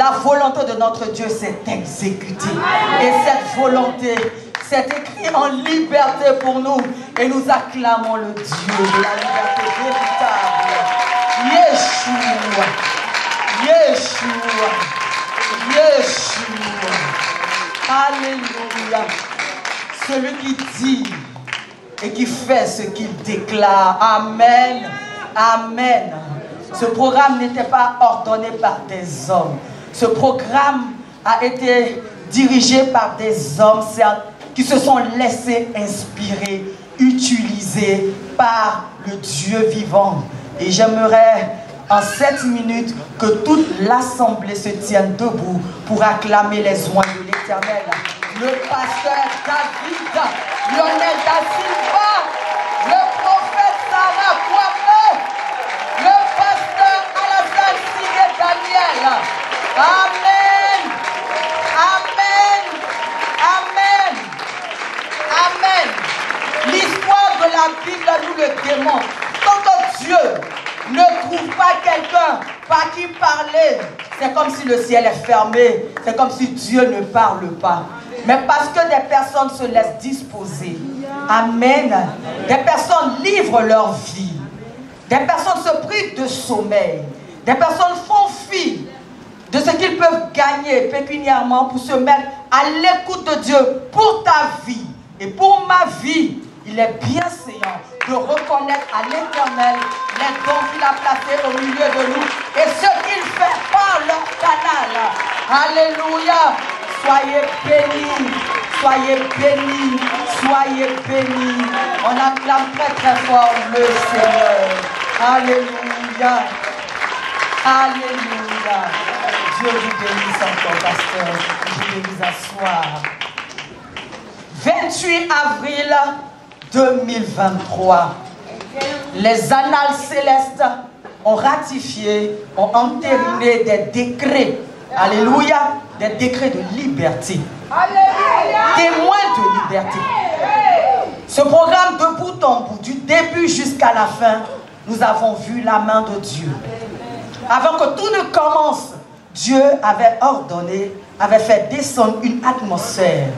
la volonté de notre Dieu s'est exécutée. Et cette volonté s'est écrite en liberté pour nous. Et nous acclamons le Dieu de la liberté véritable. Yeshua. Yeshua. Yeshua. Alléluia. Celui qui dit et qui fait ce qu'il déclare. Amen. Amen. Ce programme n'était pas ordonné par des hommes. Ce programme a été dirigé par des hommes qui se sont laissés inspirer, utilisés par le Dieu vivant. Et j'aimerais en 7 minutes que toute l'assemblée se tienne debout pour acclamer les oins de l'Éternel. Le pasteur David, Lionel da Silva, le prophète Sarah Kwame, le pasteur Alassane Sigé Daniel. Amen. Amen. Amen. Amen. L'histoire de la Bible nous le démontre. Tant que Dieu ne trouve pas quelqu'un par qui parler, c'est comme si le ciel est fermé. C'est comme si Dieu ne parle pas. Mais parce que des personnes se laissent disposer. Amen. Des personnes livrent leur vie. Des personnes se privent de sommeil. Des personnes font fi de ce qu'ils peuvent gagner pécuniairement pour se mettre à l'écoute de Dieu pour ta vie. Et pour ma vie, il est bienséant de reconnaître à l'Éternel les dons qu'il a placés au milieu de nous et ce qu'il fait par leur canal. Alléluia. Soyez bénis, soyez bénis, soyez bénis. On acclame très très fort le Seigneur. Alléluia. Alléluia. Dieu vous bénisse encore, pasteur. Je vais vous asseoir. 28 avril 2023. Les annales célestes ont ratifié, ont entériné des décrets. Alléluia. Des décrets de liberté. Alléluia. Témoins de liberté. Ce programme de bout en bout, du début jusqu'à la fin, nous avons vu la main de Dieu. Avant que tout ne commence, Dieu avait ordonné, avait fait descendre une atmosphère.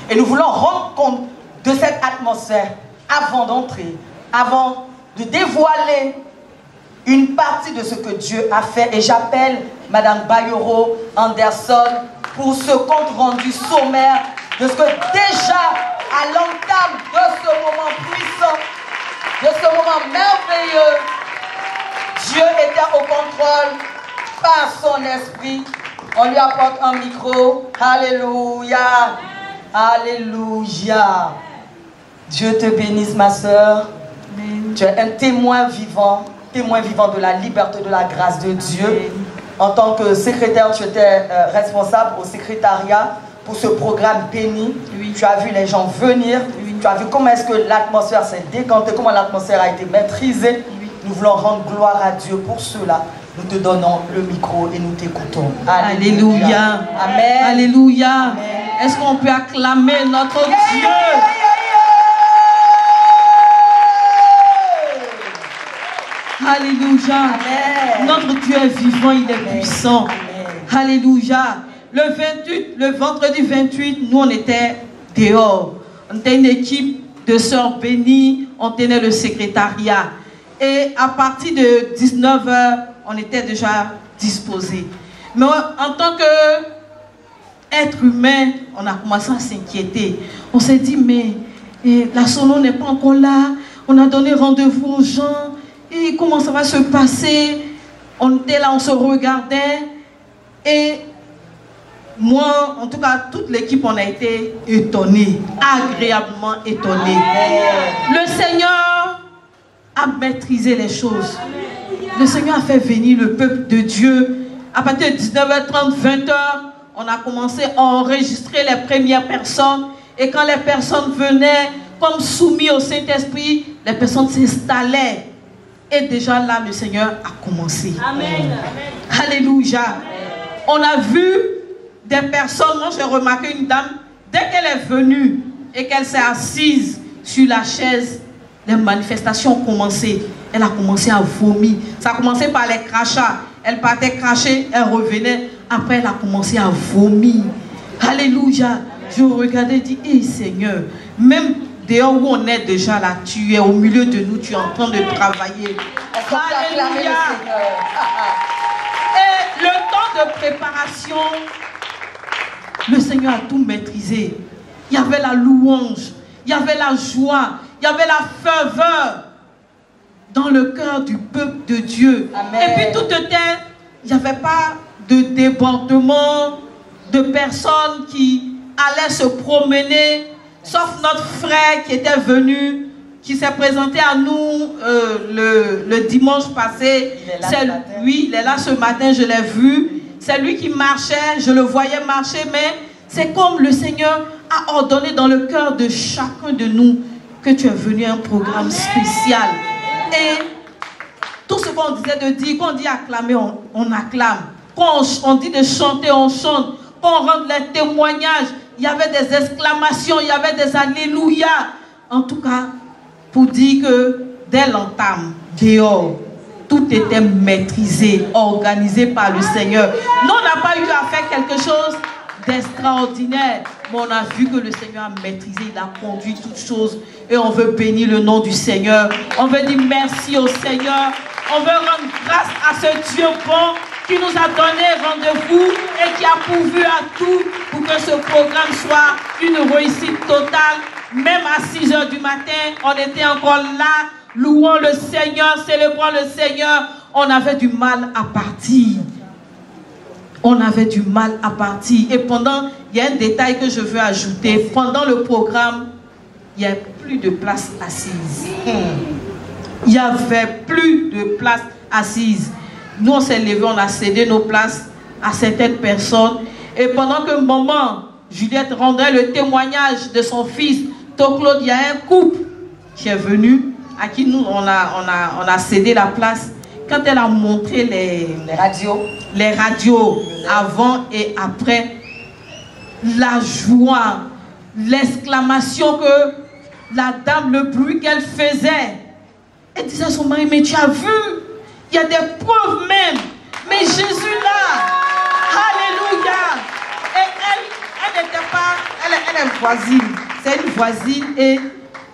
Et nous voulons rendre compte de cette atmosphère avant d'entrer, avant de dévoiler une partie de ce que Dieu a fait. Et j'appelle Madame Bayoro Anderson pour ce compte rendu sommaire de ce que déjà à l'entame de ce moment puissant, de ce moment merveilleux, Dieu était au contrôle par son esprit. On lui apporte un micro. Alléluia. Alléluia. Dieu te bénisse, ma soeur. Tu es un témoin vivant de la liberté, de la grâce de Dieu. Amen. En tant que secrétaire, tu étais responsable au secrétariat pour ce programme béni. Oui. Tu as vu les gens venir. Oui. Tu as vu comment est-ce que l'atmosphère s'est décantée, comment l'atmosphère a été maîtrisée. Oui. Nous voulons rendre gloire à Dieu pour cela. Nous te donnons le micro et nous t'écoutons. Alléluia. Alléluia. Amen. Alléluia. Est-ce qu'on peut acclamer notre Dieu? Alléluia. Amen. Notre Dieu est vivant, il est puissant. Amen. Alléluia. Le vendredi 28, nous on était dehors. On était une équipe de sœurs bénies, on tenait le secrétariat. Et à partir de 19 h, on était déjà disposés. Mais en tant qu'être humain, on a commencé à s'inquiéter. On s'est dit, mais la sono n'est pas encore là. On a donné rendez-vous aux gens. Et comment ça va se passer? On était là, on se regardait. Et moi, en tout cas, toute l'équipe, on a été étonnés, agréablement étonnés. Le Seigneur a maîtrisé les choses. Le Seigneur a fait venir le peuple de Dieu. À partir de 19h30, 20h, on a commencé à enregistrer les premières personnes. Et quand les personnes venaient, comme soumis au Saint-Esprit, les personnes s'installaient. Et déjà là, le Seigneur a commencé. Amen. Alléluia. Amen. On a vu des personnes, moi j'ai remarqué une dame, dès qu'elle est venue et qu'elle s'est assise sur la chaise, les manifestations ont commencé. Elle a commencé à vomir. Ça a commencé par les crachats. Elle partait cracher, elle revenait Après, elle a commencé à vomir. Alléluia. Je regardais et dis, hé Seigneur, même dehors où on est déjà là, tu es au milieu de nous, tu es en train de travailler. Alléluia. Et le temps de préparation, le Seigneur a tout maîtrisé. Il y avait la louange, il y avait la joie, il y avait la ferveur dans le cœur du peuple de Dieu. Amen. Et puis tout était, il n'y avait pas de débordement de personnes qui allaient se promener, sauf notre frère qui était venu, qui s'est présenté à nous le dimanche passé. Lui, il est là ce matin, je l'ai vu. C'est lui qui marchait, je le voyais marcher, mais c'est comme le Seigneur a ordonné dans le cœur de chacun de nous que tu es venu à un programme spécial. Et tout ce qu'on disait de dire, quand on dit acclamer, on acclame. Quand on dit de chanter, on chante. Quand on rend les témoignages, il y avait des exclamations, il y avait des alléluia. En tout cas, pour dire que dès l'entame, dehors, tout était maîtrisé, organisé par le Seigneur. Nous, on n'a pas eu à faire quelque chose d'extraordinaire, mais on a vu que le Seigneur a maîtrisé, il a conduit toutes choses, et on veut bénir le nom du Seigneur. On veut dire merci au Seigneur. On veut rendre grâce à ce Dieu bon qui nous a donné rendez-vous et qui a pourvu à tout pour que ce programme soit une réussite totale. Même à 6 h du matin, on était encore là, louant le Seigneur, célébrant le Seigneur. On avait du mal à partir. On avait du mal à partir. Et pendant, il y a un détail que je veux ajouter. Pendant le programme, il n'y a plus de place assise. Il n'y avait plus de place assise. Nous, on s'est levés, on a cédé nos places à certaines personnes. Et pendant que maman, Juliette, rendait le témoignage de son fils, Claude, il y a un couple qui est venu, à qui nous, on a cédé la place. Quand elle a montré les radios avant et après, la joie, l'exclamation que la dame, le bruit qu'elle faisait, elle disait à son mari, mais tu as vu, il y a des preuves même, mais Jésus là, alléluia. Et elle n'était pas, elle est voisine, c'est une voisine, et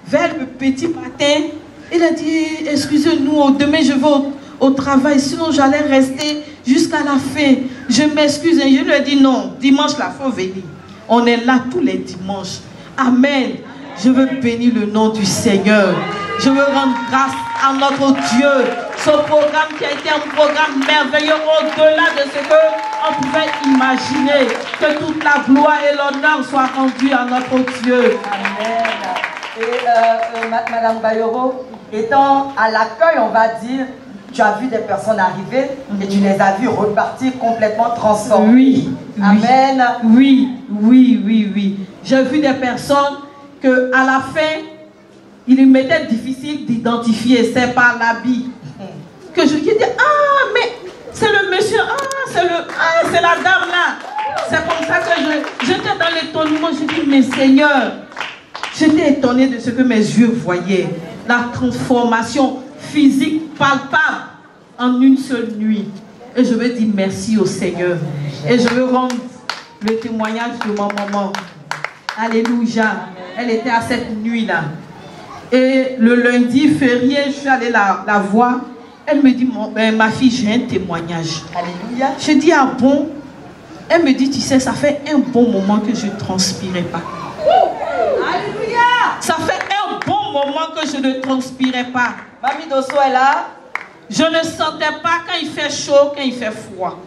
vers le petit matin, elle a dit, excusez-nous, demain je vais au travail, sinon j'allais rester jusqu'à la fin. Je m'excuse. Et je lui ai dit non, dimanche là, il faut venir. On est là tous les dimanches. Amen. Je veux bénir le nom du Seigneur. Je veux rendre grâce à notre Dieu. Ce programme qui a été un programme merveilleux au-delà de ce qu'on pouvait imaginer. Que toute la gloire et l'honneur soient rendus à notre Dieu. Amen. Et Madame Bayoro, étant à l'accueil, on va dire, tu as vu des personnes arriver et tu les as vues repartir complètement transformées. Oui. Amen. Oui. J'ai vu des personnes que à la fin, il m'était difficile d'identifier. C'est par l'habit que je dis, ah, mais c'est le monsieur, c'est la dame là. C'est comme ça que j'étais dans l'étonnement. Je dis, mais Seigneur, j'étais étonnée de ce que mes yeux voyaient. La transformation physique palpable en une seule nuit. Et je veux dire merci au Seigneur. Et je veux rendre le témoignage de ma maman. Alléluia. Elle était à cette nuit-là. Et le lundi férié, je suis allée la voir. Elle me dit, ma fille, j'ai un témoignage. Alléluia. Je dis, ah bon? Elle me dit, tu sais, ça fait un bon moment que je ne transpirais pas. Alléluia. Ça fait un bon moment que je ne transpirais pas. Mamie Dosso est là. Je ne sentais pas quand il fait chaud, quand il fait froid.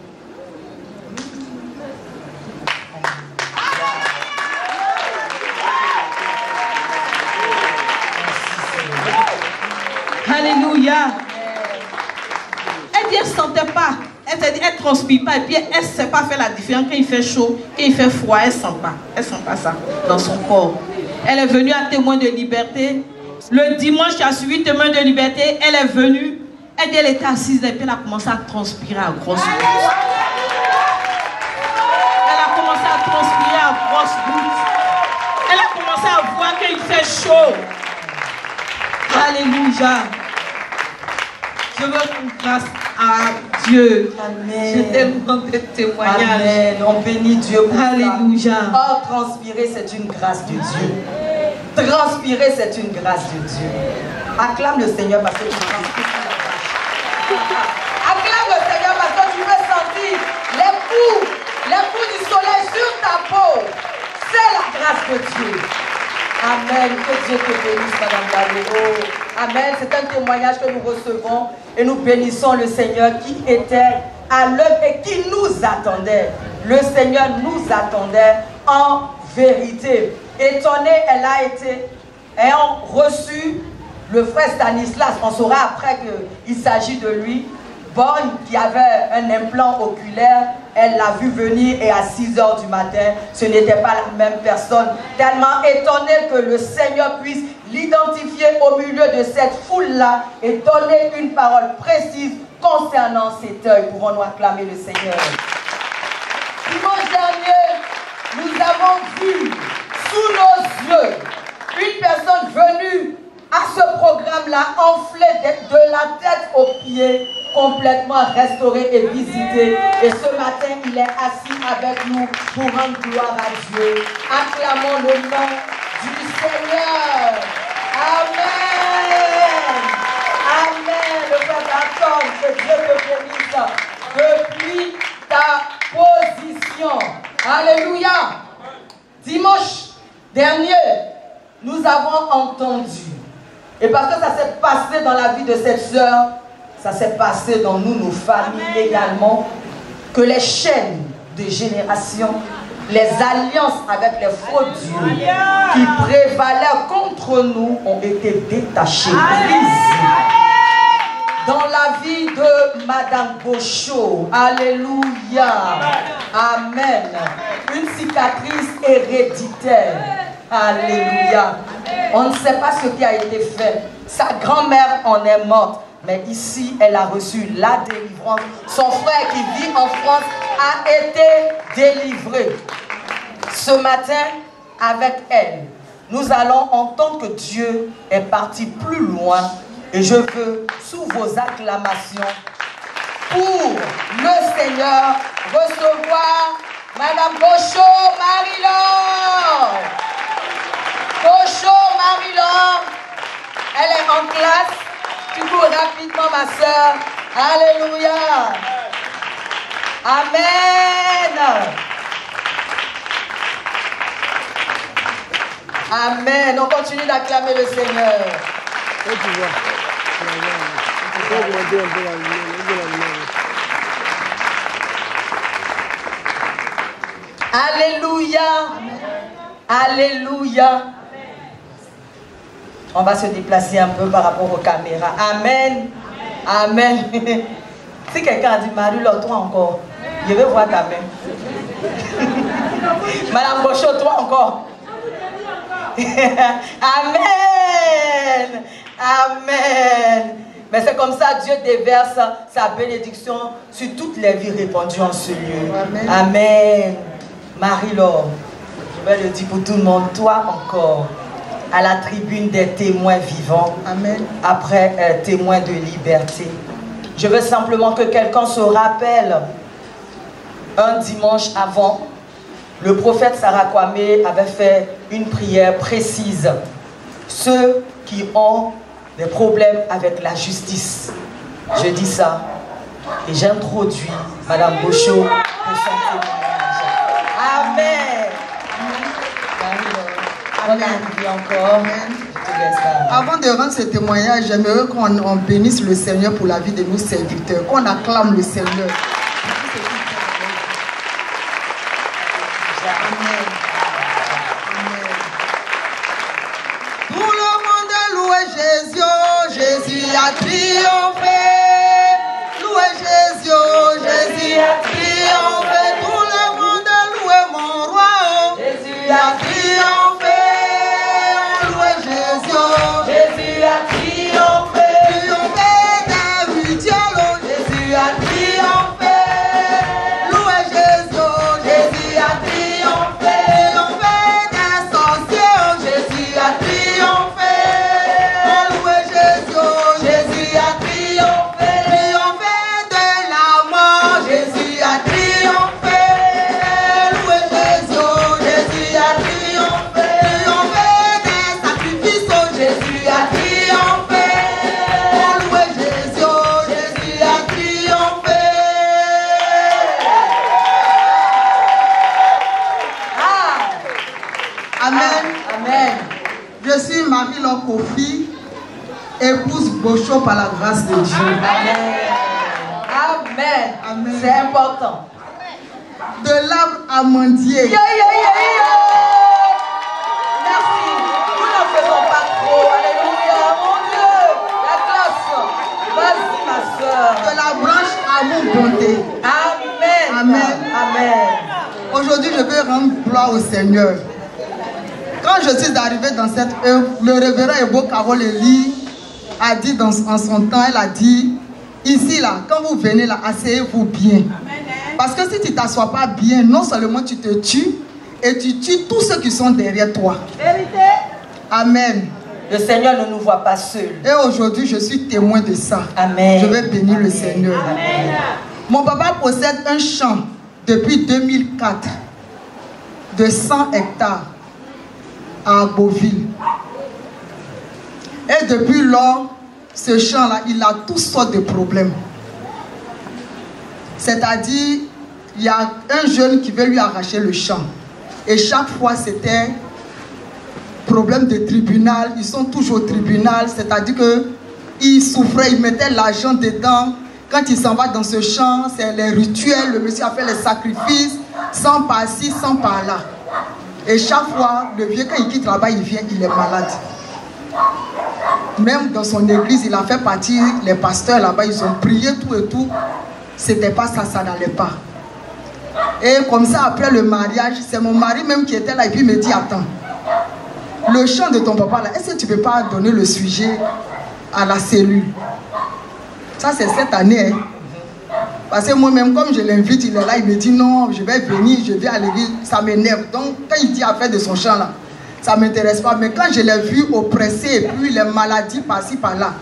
Alléluia. Elle dit, elle ne sentait pas. Elle ne transpire pas. Et puis, elle ne sait pas faire la différence quand il fait chaud, quand il fait froid. Elle ne sent pas. Elle ne sent pas ça dans son corps. Elle est venue à Témoin de Liberté. Le dimanche qui a suivi Témoin de Liberté, elle est venue. Elle dit, elle était assise et puis elle a commencé à transpirer à grosses gouttes. Elle a commencé à transpirer à grosses gouttes. Elle a commencé à voir qu'il fait chaud. Alléluia. Je veux rendre grâce à Dieu. Amen. J'ai tellement de témoignages. Amen. On bénit Dieu pour Alléluia. ça. Oh, transpirer, c'est une grâce de Dieu. Transpirer, c'est une grâce de Dieu. Acclame le Seigneur parce que tu transpires. Acclame le Seigneur parce que tu veux sentir les coups du soleil sur ta peau. C'est la grâce de Dieu. Amen. Que Dieu te bénisse, Madame Valero. Amen. C'est un témoignage que nous recevons et nous bénissons le Seigneur qui était à l'œuvre et qui nous attendait. Le Seigneur nous attendait en vérité. Étonnée, elle a été, ayant reçu le frère Stanislas. On saura après qu'il s'agit de lui. Bonne, qui avait un implant oculaire, elle l'a vu venir et à 6 h du matin, ce n'était pas la même personne. Tellement étonnée que le Seigneur puisse l'identifier au milieu de cette foule-là et donner une parole précise concernant cet œil. Pouvons-nous acclamer le Seigneur? Dimanche dernier, nous avons vu sous nos yeux une personne venue à ce programme-là, enflée de la tête aux pieds, complètement restauré et visité. Et ce matin, il est assis avec nous pour rendre gloire à Dieu. Acclamons le nom du Seigneur. Amen. Amen. Le Père Anton, que Dieu te bénisse depuis ta position. Alléluia. Dimanche dernier, nous avons entendu. Et parce que ça s'est passé dans la vie de cette sœur, ça s'est passé dans nous, nos familles également, que les chaînes de génération, les alliances avec les faux dieux qui prévalaient contre nous ont été détachées, brisées. Dans la vie de Madame Gaucho, alléluia, amen, une cicatrice héréditaire, alléluia. On ne sait pas ce qui a été fait. Sa grand-mère en est morte. Mais ici, elle a reçu la délivrance. Son frère qui vit en France a été délivré. Ce matin, avec elle, nous allons entendre que Dieu est parti plus loin. Et je veux, sous vos acclamations, pour le Seigneur, recevoir Madame Gaucho Marie-Laure. Gaucho Marie-Laure, elle est en classe. Tu cours rapidement, ma soeur. Alléluia. Amen. Amen. On continue d'acclamer le Seigneur. Alléluia. Alléluia. On va se déplacer un peu par rapport aux caméras. Amen. Amen. Si quelqu'un a dit, Marie-Laure, toi encore, je veux voir ta main. Madame Gaucho, toi encore. Amen. Amen. Mais c'est comme ça, Dieu déverse sa bénédiction sur toutes les vies répandues en ce lieu. Amen. Amen. Marie-Laure, je vais le dire pour tout le monde, toi encore, à la tribune des témoins vivants. Amen. Après témoins de liberté. Je veux simplement que quelqu'un se rappelle, un dimanche avant, le prophète Sarah Kwame avait fait une prière précise. Ceux qui ont des problèmes avec la justice. Je dis ça. Et j'introduis Madame Gaucho pour son témoignage. Amen. Encore. Avant de rendre ce témoignage, j'aimerais qu'on bénisse le Seigneur pour la vie de nos serviteurs, qu'on acclame le Seigneur. Amen. Tout le monde loue Jésus, Jésus a triomphé. Louez Jésus, Jésus a triomphé. Tout le monde loue mon roi, Jésus a triomphé. Jésus a triomphé, David Diallo, Jésus a triomphé, louez Jésus, Jésus a triomphé, des sorciers, Jésus a triomphé, louez Jésus, Jésus a triomphé, épouse Bocho par la grâce de Dieu. Amen. Amen. C'est important. De l'arbre amandier. Merci. Nous n'en faisons pas trop. Alléluia. Mon Dieu. La grâce. Vas-y, ma soeur. De la branche amour bonté. Amen. Amen. Amen. Aujourd'hui, je veux rendre gloire au Seigneur. Quand je suis arrivée dans cette œuvre, le révérend Ebo Carole Eli a dit en son temps, elle a dit, ici là, quand vous venez là, asseyez-vous bien. Parce que si tu ne t'assois pas bien, non seulement tu te tues, et tu tues tous ceux qui sont derrière toi. Vérité. Amen. Le Seigneur ne nous voit pas seuls. Et aujourd'hui, je suis témoin de ça. Amen. Je vais bénir le Seigneur. Amen. Mon papa possède un champ depuis 2004 de 100 hectares à Beauville. Et depuis lors, ce champ-là, il a toutes sortes de problèmes. C'est-à-dire, il y a un jeune qui veut lui arracher le champ. Et chaque fois, c'était problème de tribunal. Ils sont toujours au tribunal. C'est-à-dire qu'ils souffraient, ils mettaient l'argent dedans. Quand il s'en va dans ce champ, c'est les rituels. Le monsieur a fait les sacrifices, sans par-ci, sans par-là. Et chaque fois, le vieux, quand il quitte là-bas, il vient, il est malade. Même dans son église, il a fait partir les pasteurs là-bas, ils ont prié tout et tout. C'était pas ça, ça n'allait pas. Et comme ça, après le mariage, c'est mon mari même qui était là et puis il me dit, attends, le chant de ton papa là, est-ce que tu ne peux pas donner le sujet à la cellule? Ça, c'est cette année. Hein. Parce que moi-même, comme je l'invite, il est là, il me dit non, je vais venir, je vais à l'église, ça m'énerve. Donc, quand il dit affaire de son chant là, ça ne m'intéresse pas. Mais quand je l'ai vu oppressé et puis les maladies par-ci, par-là,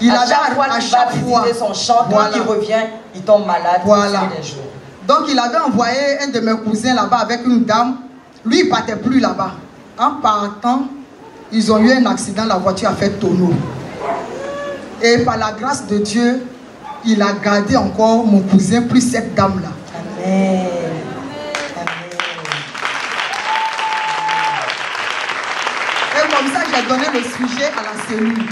il à avait chaque fois son chant, voilà. Quand il revient, il tombe malade. Voilà. Donc, il avait envoyé un de mes cousins là-bas avec une dame. Lui, il ne partait plus là-bas. En partant, ils ont eu un accident, la voiture a fait tonneau. Et par la grâce de Dieu, il a gardé encore mon cousin plus cette dame-là. Amen. Et comme ça, j'ai donné le sujet à la cellule.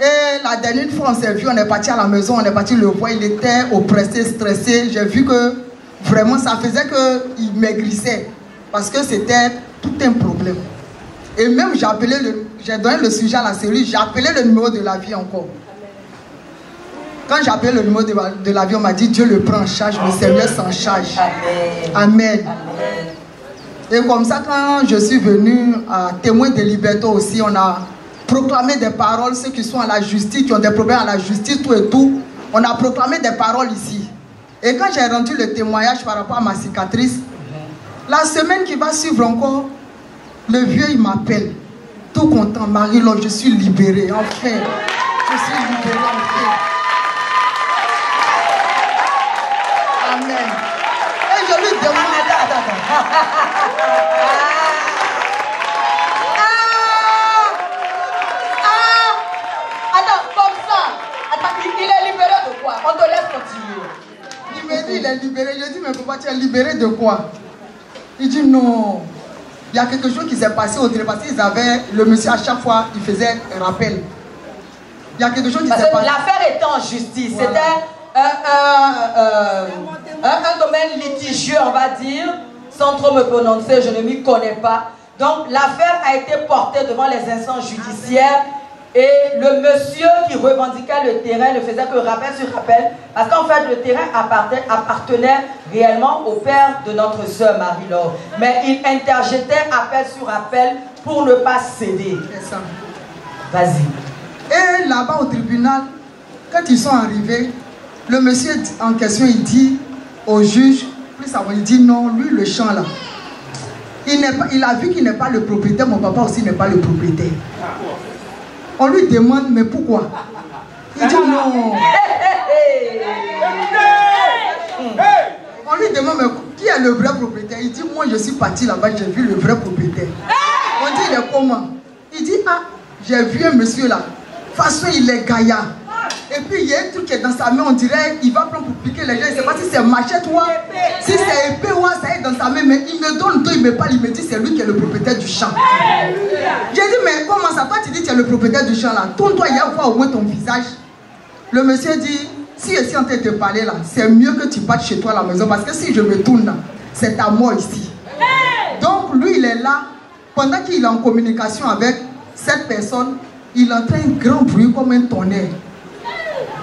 Et la dernière fois, on s'est vu, on est parti à la maison, on est parti le voir, il était oppressé, stressé. J'ai vu que vraiment, ça faisait qu'il maigrissait. Parce que c'était tout un problème. Et même, j'ai donné le sujet à la cellule, j'ai appelé le numéro de la vie encore. Quand j'ai appelé le numéro de la vie, on m'a dit Dieu le prend en charge, le Seigneur s'en charge. Amen. Amen. Et comme ça, quand je suis venu à témoin de liberté aussi, on a proclamé des paroles, ceux qui sont à la justice, qui ont des problèmes à la justice, tout et tout. On a proclamé des paroles ici. Et quand j'ai rendu le témoignage par rapport à ma cicatrice, la semaine qui va suivre encore, le vieux il m'appelle, tout content, Marie-Laure, je suis libérée, enfin. Je suis libérée, enfin. Amen. Et je lui demande... Attends, comme ça. Attends, il est libéré de quoi? On te laisse continuer. Il me dit, il est libéré. Je dis, mais papa, tu es libéré de quoi? Il dit, non. Il y a quelque chose qui s'est passé au télé. Parce qu'ils avaient, le monsieur à chaque fois, il faisait un rappel. Il y a quelque chose qui s'est passé. L'affaire était en justice. Voilà. C'était un domaine litigieux, on va dire. Sans trop me prononcer, je ne m'y connais pas. Donc l'affaire a été portée devant les instances judiciaires. Et le monsieur qui revendiquait le terrain ne faisait que rappel sur rappel. Parce qu'en fait, le terrain appartenait réellement au père de notre sœur Marie-Laure. Mais il interjetait appel sur appel pour ne pas céder. C'est ça. Vas-y. Et là-bas au tribunal, quand ils sont arrivés, le monsieur en question, il dit au juge, plus avant, il dit non, lui le champ là, il a vu qu'il n'est pas le propriétaire, mon papa aussi n'est pas le propriétaire. On lui demande, mais pourquoi? Il dit non. On lui demande, mais qui est le vrai propriétaire? Il dit, moi je suis parti là-bas, j'ai vu le vrai propriétaire. On dit, il est comment? Il dit, ah, j'ai vu un monsieur là. De toute façon, il est gaillard. Et puis il y a un truc qui est dans sa main, on dirait il va prendre pour piquer les gens. Je ne sais pas si c'est machette ou si c'est épée ou ça est dans sa main, mais il me donne tout, il me parle, il me dit c'est lui qui est le propriétaire du champ. J'ai dit mais comment ça, toi tu dis que tu es le propriétaire du champ là, tourne-toi, il y a voir au moins ton visage. Le monsieur dit, si je suis en train de te parler là, c'est mieux que tu partes chez toi à la maison parce que si je me tourne là, c'est ta mort ici. Donc lui il est là, pendant qu'il est en communication avec cette personne, il entend un grand bruit comme un tonnerre.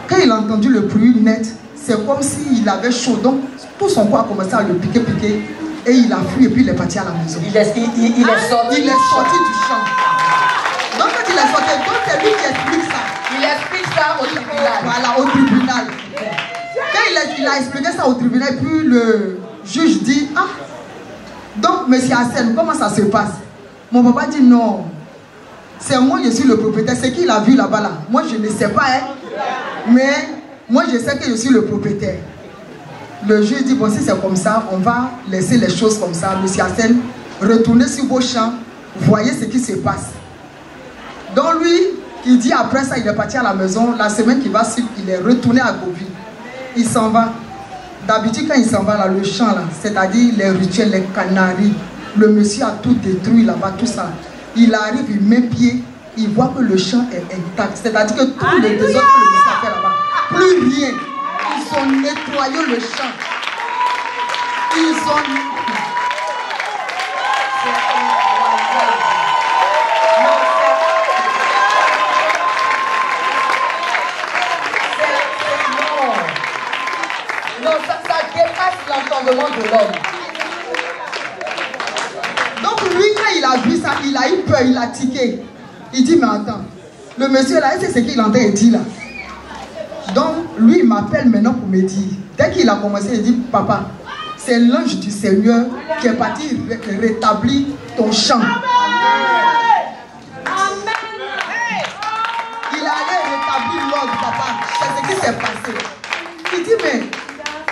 Quand il a entendu le bruit net, c'est comme s'il avait chaud. Donc tout son corps a commencé à le piquer. Et il a fui et puis il est parti à la maison. Il est sorti du champ. Donc quand il est sorti, donc c'est lui qui explique ça. Il explique ça au tribunal. Voilà, au tribunal. Quand il a expliqué ça au tribunal, puis le juge dit, ah, donc monsieur Hassan, comment ça se passe? Mon papa dit non. C'est moi, je suis le propriétaire. C'est qui l'a vu là-bas là? Moi, je ne sais pas, hein. Mais moi, je sais que je suis le propriétaire. Le juge dit, bon, si c'est comme ça, on va laisser les choses comme ça. Monsieur Hassan, retournez sur vos champs, voyez ce qui se passe. Donc lui, il dit après ça, il est parti à la maison. La semaine qui va suivre, il est retourné à Gobi. Il s'en va. D'habitude, quand il s'en va là, le champ là, c'est-à-dire les rituels, les canaries, le monsieur a tout détruit là-bas, tout ça. Il arrive, il met pied, il voit que le champ est intact. C'est-à-dire que tout le désordre que le monsieur a fait là-bas, plus rien. Ils ont nettoyé le champ. Ils ont... Non, ça dépasse l'entendement de l'homme. Donc lui, quand il a vu ça, il a eu peur, il a tiqué. Il dit, mais attends, le monsieur là, c'est ce qu'il entend et dit là. Donc lui, il m'appelle maintenant pour me dire. Dès qu'il a commencé, il dit, papa, c'est l'ange du Seigneur qui est parti rétablir ton champ. Il allait rétablir l'ordre, papa. C'est ce qui s'est passé. Il dit, mais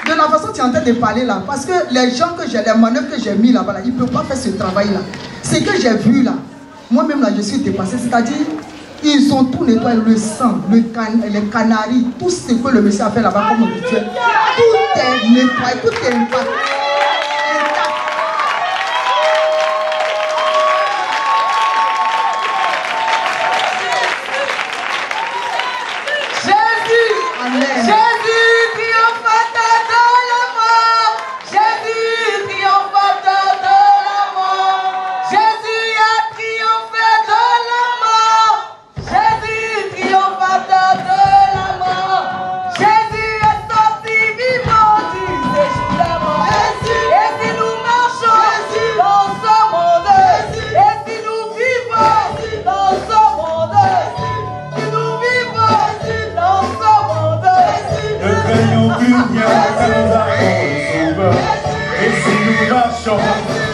de la façon tu es en train de parler là, parce que les gens que j'ai, les manœuvres que j'ai mis là-bas, là, ils ne peuvent pas faire ce travail-là. Ce que j'ai vu là, moi-même là, je suis dépassé. C'est-à-dire, ils ont tout nettoyé, le sang, les canaries, tout ce que le monsieur a fait là-bas comme rituel. Tout est nettoyé, tout est intact.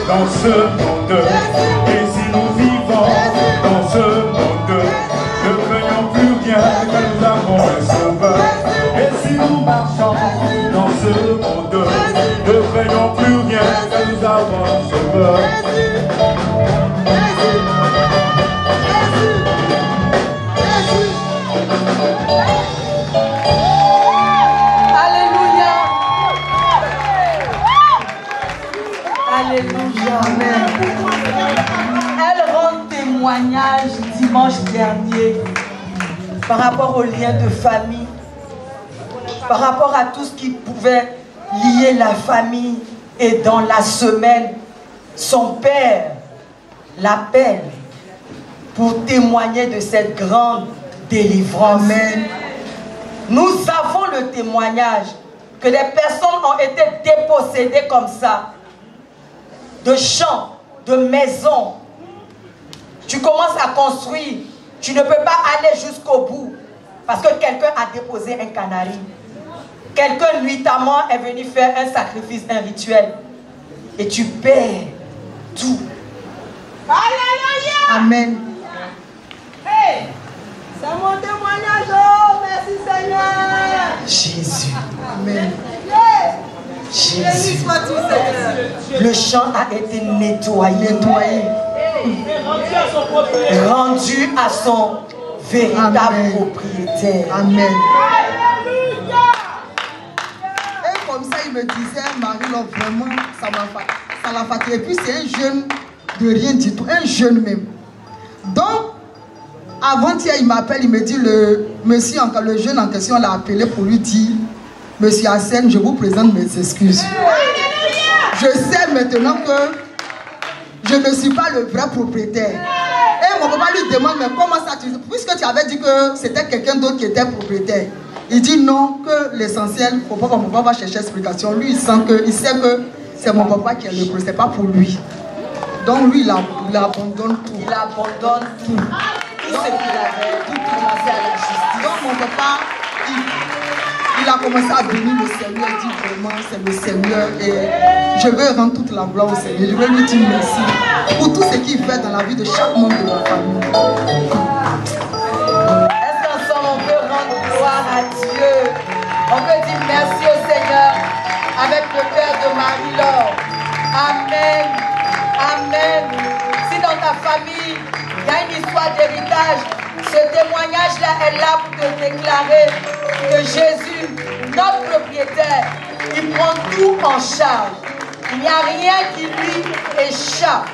Dans ce monde, et si nous vivons dans ce monde, ne craignons plus rien que nous avons un sauveur. Et si nous marchons dans ce monde, ne craignons plus rien que nous avons un sauveur. Alléluia. Amen. Elle rend témoignage dimanche dernier par rapport aux liens de famille, par rapport à tout ce qui pouvait lier la famille. Et dans la semaine, son père l'appelle pour témoigner de cette grande délivrance. Amen. Nous avons le témoignage que des personnes ont été dépossédées comme ça, de champs, de maisons. Tu commences à construire, tu ne peux pas aller jusqu'au bout parce que quelqu'un a déposé un canari. Quelqu'un nuitamment est venu faire un sacrifice, un rituel. Et tu perds tout. Alléluia. Amen. Hey, c'est mon témoignage. Oh, merci Seigneur. Jésus. Amen. Jésus. Le champ a été nettoyé, rendu à son véritable propriétaire. Amen. Et comme ça, il me disait, Marie-Laure, vraiment, ça l'a fatigué. Et puis, c'est un jeune de rien du tout, un jeune même. Donc, avant-hier, il m'appelle, il me dit, le jeune en question l'a appelé pour lui dire, Monsieur Hassem, je vous présente mes excuses. Je sais maintenant que je ne suis pas le vrai propriétaire. Et mon papa lui demande, mais comment ça, puisque tu avais dit que c'était quelqu'un d'autre qui était propriétaire. Il dit non, que l'essentiel, il ne faut pas que mon papa va chercher explication. Lui, il sait que c'est mon papa qui est le propriétaire, pas pour lui. Donc lui, il abandonne tout. Il abandonne tout. Tout ce qu'il avait, tout commencé à la justice. Donc mon papa, il a commencé à bénir le Seigneur. Il dit vraiment, c'est le Seigneur. Et je veux rendre toute la gloire au Seigneur. Je veux lui dire merci pour tout ce qu'il fait dans la vie de chaque membre de ma famille. Est-ce qu'ensemble on peut rendre gloire à Dieu? On peut dire merci au Seigneur avec le Père de Marie-Laure. Amen. Amen. Si dans ta famille, il y a une histoire d'héritage, ce témoignage-là est là pour te déclarer que Jésus, notre propriétaire, il prend tout en charge. Il n'y a rien qui lui échappe.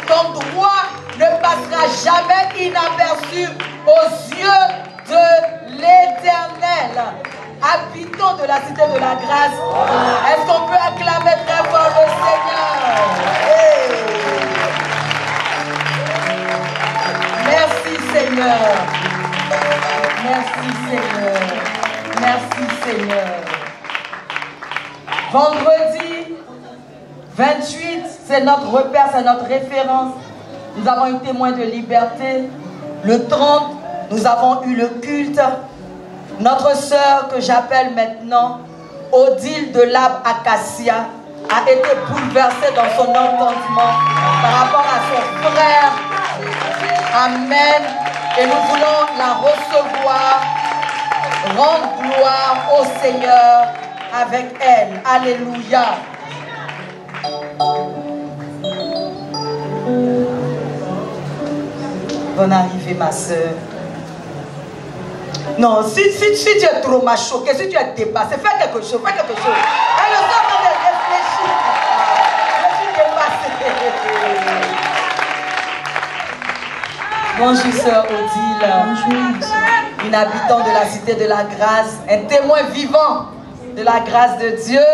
Ton droit ne passera jamais inaperçu aux yeux de l'Éternel. Habitants de la cité de la grâce, est-ce qu'on peut acclamer très fort le Seigneur? Hey. Merci Seigneur. Merci Seigneur. Merci Seigneur. Vendredi 28, c'est notre repère, c'est notre référence. Nous avons eu témoin de liberté. Le 30, nous avons eu le culte. Notre sœur que j'appelle maintenant Odile de l'arbre Acacia a été bouleversée dans son entendement par rapport à son frère. Amen. Et nous voulons la recevoir, rendre gloire au Seigneur avec elle. Alléluia. Bonne arrivée, ma soeur. Non, si tu es trop choqué, si tu es dépassé, fais quelque chose, fais quelque chose. Elle est en train de réfléchir. Je suis dépassée. Bonjour, sœur Odile. Bonjour. Une habitante de la cité de la grâce, un témoin vivant de la grâce de Dieu.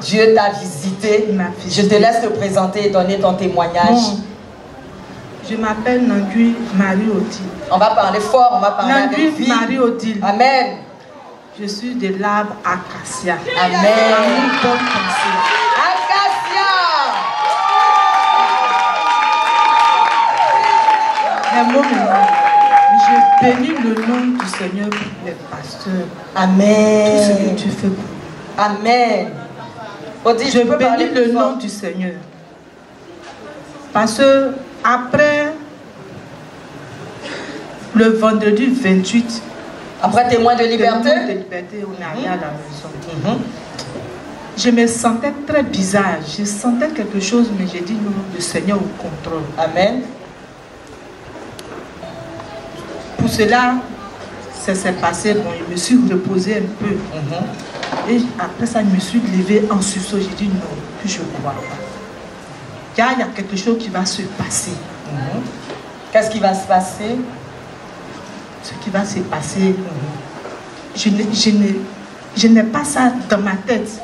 Dieu t'a visité. Je te laisse te présenter et donner ton témoignage. Bon. Je m'appelle Nangui Marie-Odile. On va parler fort, on va parler avec vie. Marie-Odile. Amen. Je suis de l'arbre Acacia. Amen. Acacia. Un mot maintenant. Je bénis le nom du Seigneur pour les pasteurs. Amen. Tout ce que tu fais pour nous. Amen. Odile, je bénis le nom du Seigneur. Parce que après le vendredi 28, après témoin de liberté, on est allé à la maison. Je me sentais très bizarre. Je sentais quelque chose, mais j'ai dit non, le Seigneur au contrôle. Amen. Pour cela, ça s'est passé. Bon, je me suis reposé un peu. Et après ça, je me suis levée en sursaut. J'ai dit non, que je ne crois pas. Il y a quelque chose qui va se passer. Qu'est-ce qui va se passer? Ce qui va se passer, je n'ai pas ça dans ma tête.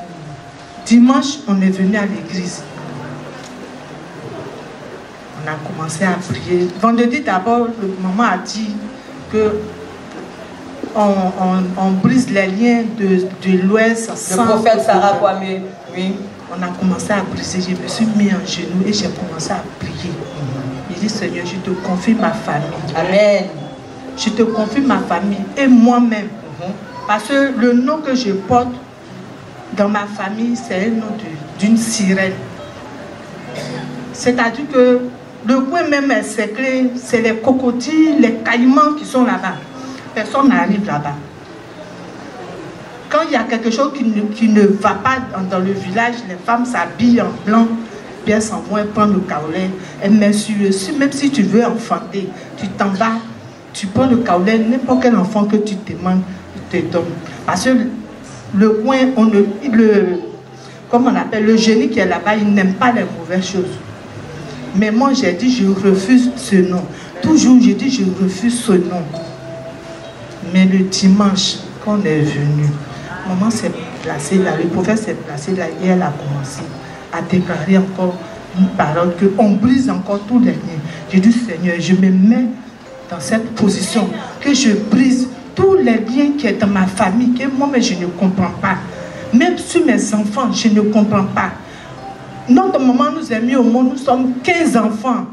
Dimanche, on est venu à l'église. On a commencé à prier. Vendredi d'abord, maman a dit que on brise les liens de l'Ouest. Le prophète Sarah Kwame, oui. On a commencé à briser. Je me suis mis en genoux et j'ai commencé à prier. J'ai dit, Seigneur, je te confie ma famille. Amen. Je te confie ma famille et moi-même. Parce que le nom que je porte dans ma famille, c'est un nom d'une sirène. C'est-à-dire que le coin même est secret, c'est les cocotiers, les caïmans qui sont là-bas. Personne n'arrive là-bas. Quand il y a quelque chose qui ne va pas dans le village, les femmes s'habillent en blanc, puis elles s'en vont, elles prennent le caolet, elles mettent sur le dessus. Même si tu veux enfanter, tu t'en vas tu prends le caoulet, n'importe quel enfant que tu demandes, il te donne. Parce que le coin, comme on appelle, le génie qui est là-bas, il n'aime pas les mauvaises choses. Mais moi, j'ai dit, je refuse ce nom. Toujours, j'ai dit, je refuse ce nom. Mais le dimanche, quand on est venu, maman s'est placée là, le prophète s'est placé là, et elle a commencé à déclarer encore une parole, qu'on brise encore tous les liens. J'ai dit, Seigneur, je me mets dans cette position, que je brise tous les liens qui sont dans ma famille, que moi, mais je ne comprends pas. Même sur mes enfants, je ne comprends pas. Notre maman nous a mis au monde, nous sommes 15 enfants.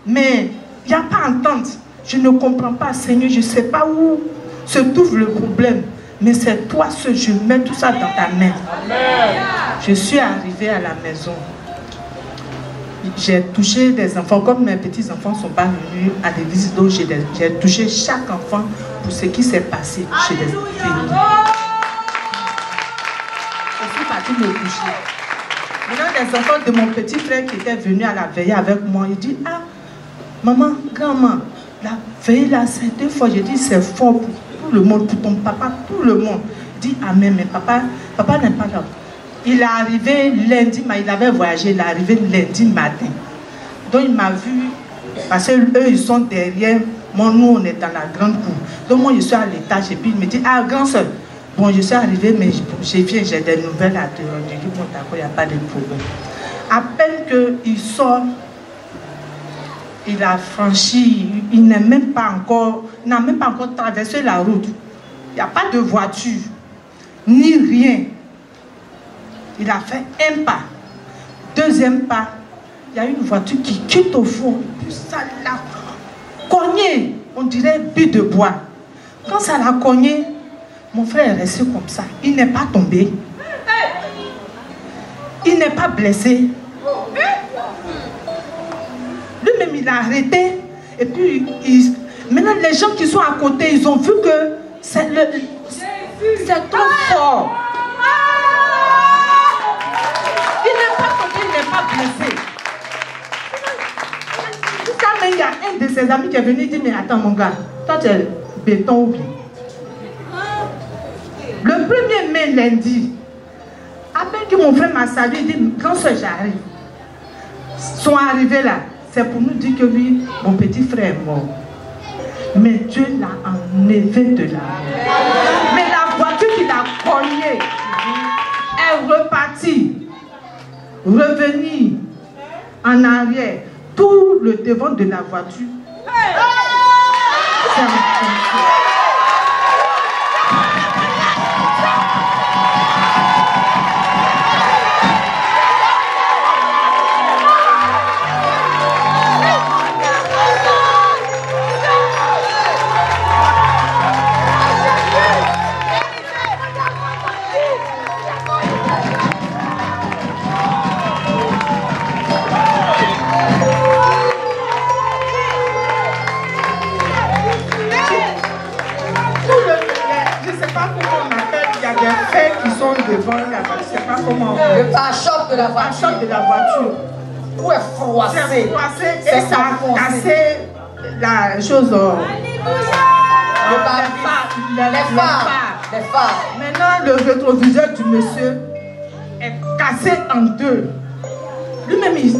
Mais il n'y a pas entente. Je ne comprends pas, Seigneur, je ne sais pas où se trouve le problème. Mais c'est toi seul, je mets tout ça dans ta main. Amen. Je suis arrivée à la maison. J'ai touché des enfants, comme mes petits-enfants ne sont pas venus à l'église, donc j'ai touché chaque enfant pour ce qui s'est passé chez les filles. Je suis partie me toucher. Maintenant, les enfants de mon petit frère qui était venu à la veillée avec moi, il dit, ah, maman, grand-maman, la veillée là, c'est 2 fois. J'ai dit, c'est fort pour tout le monde, pour ton papa, tout le monde. Il dit, amen, mais papa n'est pas là. Il est arrivé lundi, il avait voyagé, il est arrivé lundi matin. Donc il m'a vu, parce qu'eux ils sont derrière, moi nous on est dans la grande cour. Donc moi je suis à l'étage et puis il me dit, ah grand soeur, bon je suis arrivé mais j'ai des nouvelles à te rendre. Je dis, bon d'accord, il n'y a pas de problème. À peine qu'il sort, il a franchi, il n'a même pas encore traversé la route. Il n'y a pas de voiture, ni rien. Il a fait un pas. Deuxième pas, il y a une voiture qui quitte au fond. Puis ça l'a cogné. On dirait but de bois. Quand ça l'a cogné, mon frère est resté comme ça. Il n'est pas tombé. Il n'est pas blessé. Lui-même, il a arrêté. Et puis, maintenant, les gens qui sont à côté, ils ont vu que c'est trop fort. Blessé. Quand il y a un de ses amis qui est venu, il dit, mais attends mon gars, toi tu es béton ou bien. Le 1er mai lundi, à peine que mon frère m'a salué, il dit, grand soeur j'arrive. Ils sont arrivés là, c'est pour nous dire que oui, mon petit frère est mort. Mais Dieu l'a enlevé de là. Mais la voiture qu'il a cognée est repartie. Revenir en arrière, tout le devant de la voiture. C'est devant la voiture, je ne sais pas comment. Le pare-choc de la voiture. Tout est froissé. C'est froissé et ça a cassé la chose. Les phares. Maintenant, le rétroviseur du monsieur est cassé en 2. Lui-même, ils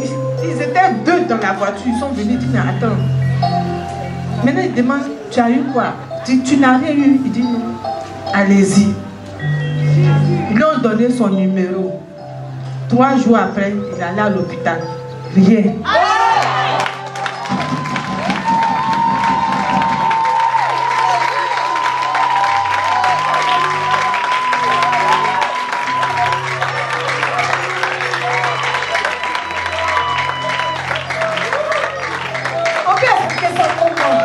étaient 2 dans la voiture. Ils sont venus dire, mais attends. Maintenant, il demande, tu as eu quoi? Tu n'as rien eu. Il dit non. Allez-y. Ils lui ont donné son numéro. 3 jours après, il allait à l'hôpital. Rien. Ok, c'est ça comprend.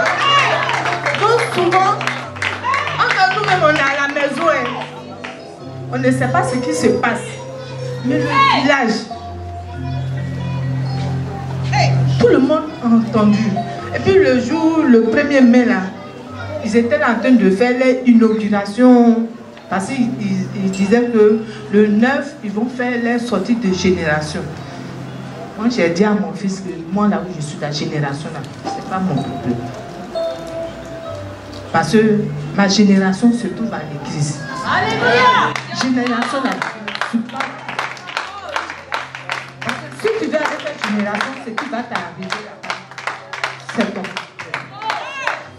Donc souvent, quand nous-mêmes on est à la maison, on ne sait pas ce qui se passe. Mais le village, tout le monde a entendu. Et puis le jour, le 1er mai là, ils étaient en train de faire l'inauguration. Parce qu'ils disaient que le 9, ils vont faire les sorties de génération. Moi j'ai dit à mon fils que moi là où je suis, la génération là, c'est pas mon problème. Parce que ma génération se trouve à l'église. Alléluia. Génération là. Si tu veux avec cette génération, ce qui va t'arriver là-bas, c'est ton problème.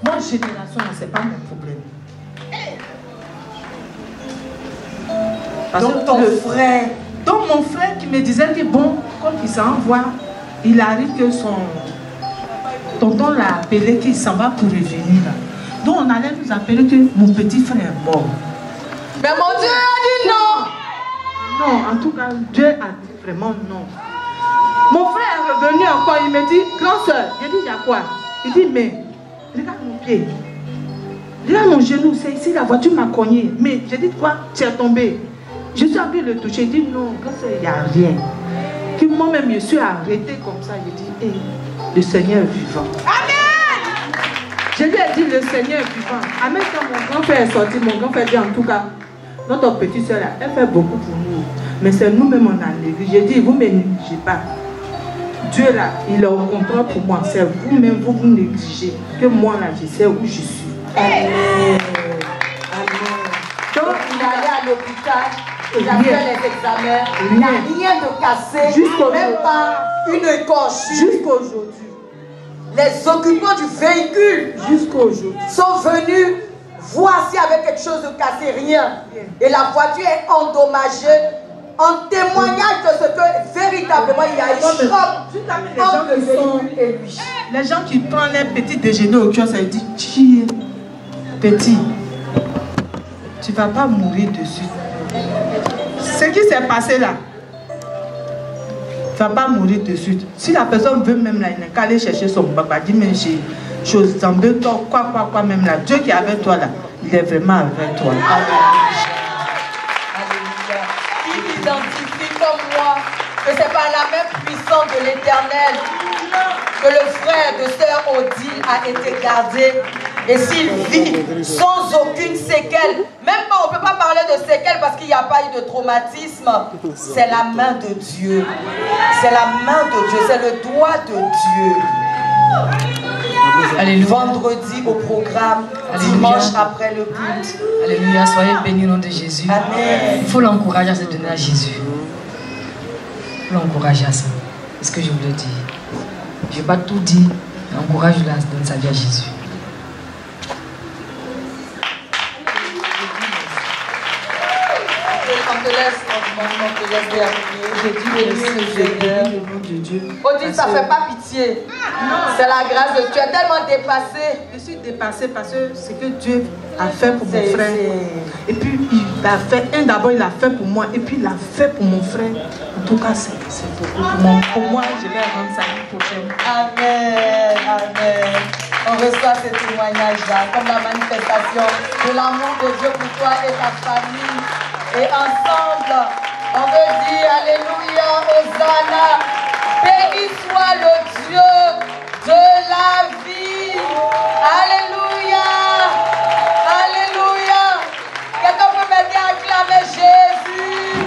Moi, génération, ce n'est pas mon problème. Parce donc ton frère. Donc mon frère qui me disait que bon, comme il s'envoie, il arrive que son tonton l'a appelé qu'il s'en va pour revenir là. Donc on allait nous appeler que mon petit frère est mort. Mais mon Dieu a dit non. Non, en tout cas, Dieu a dit vraiment non. Mon frère est revenu encore, il me dit, grand soeur, je dis, il y a quoi? Il dit, mais regarde mon pied. Regarde mon genou, c'est ici, la voiture m'a cogné. Mais j'ai dit, quoi? Tu es tombé. Je suis allé le toucher, il dit, non, grand soeur, il n'y a rien. Puis moi-même, je suis arrêté comme ça, je dis, hey, le Seigneur est vivant. Amen. Je lui ai dit, le Seigneur est vivant. En même temps, mon grand frère est sorti, mon grand frère dit, en tout cas, notre petite soeur, elle fait beaucoup pour nous. Mais c'est nous-mêmes, on a négligé. J'ai dit, vous ne me négligez pas. Dieu là, il est au contrôle pour moi. C'est vous-même, vous négligez. Que moi là, je sais où je suis. Amen. Amen. Donc, il est allé à l'hôpital, il a fait les examens, il n'a rien de cassé, même pas une écorchure. Jusqu'aujourd'hui. Les occupants du véhicule sont venus voir s'il y avait quelque chose de cassé, rien. Et la voiture est endommagée. En témoignage de ce que véritablement il y a eu choc entre le véhicule et lui. Les gens qui prennent un petit déjeuner au kiosque, ils disent, tiens, petit, tu ne vas pas mourir dessus. Ce qui s'est passé là, tu ne vas pas mourir dessus. Si la personne veut même là, il n'a qu'à aller chercher son papa, dit, mais j'ai chose, t'en veux quoi, même là. Dieu qui est avec toi là, il est vraiment avec toi. Il identifie comme moi que ce n'est pas la même puissance de l'Éternel que le frère de sœur Odile a été gardé. Et s'il vit sans aucune séquelle, même pas, on ne peut pas parler de séquelle parce qu'il n'y a pas eu de traumatisme, c'est la main de Dieu. C'est la main de Dieu, c'est le doigt de Dieu. Alléluia. Vendredi au programme, Alléluia. dimanche après le culte. Alléluia, soyez bénis au nom de Jésus. Amen. Il faut l'encourager à se donner à Jésus. Il faut l'encourager à ça. C'est ce que je voulais dire. Je ne vais pas tout dire, mais encourage-le à donner sa vie à Jésus. On te laisse terminer. Odile, ça ne fait pas pitié. C'est la grâce de Dieu. Tu es tellement dépassé. Je suis dépassée parce que ce que Dieu a fait pour mon frère. Et puis il a fait, d'abord il a fait pour moi, et puis il a fait pour mon frère. En tout cas, c'est beaucoup. Pour moi, je vais rendre ça l'année prochaine. Amen. Amen. On reçoit ce témoignage-là comme la manifestation de l'amour de Dieu pour toi et ta famille. Et ensemble, on veut dire Alléluia, Hosanna. Béni soit le Dieu de la vie. Alléluia. Alléluia. Quelqu'un peut m'aider à acclamer Jésus.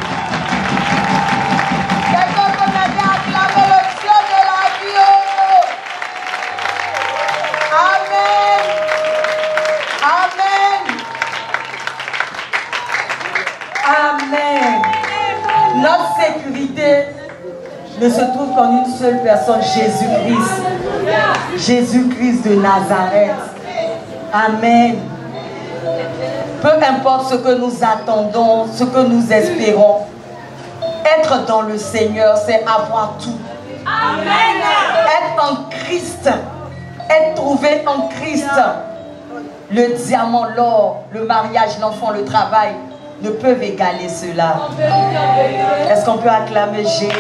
Quelqu'un peut m'aider à acclamer le Dieu de la vie. Amen. Amen. Amen. Notre sécurité ne se trouve qu'en une seule personne, Jésus-Christ. Jésus-Christ de Nazareth. Amen. Peu importe ce que nous attendons, ce que nous espérons, être dans le Seigneur, c'est avoir tout. Amen. Être en Christ, être trouvé en Christ. Le diamant, l'or, le mariage, l'enfant, le travail ne peuvent égaler cela. Est-ce qu'on peut acclamer Jésus?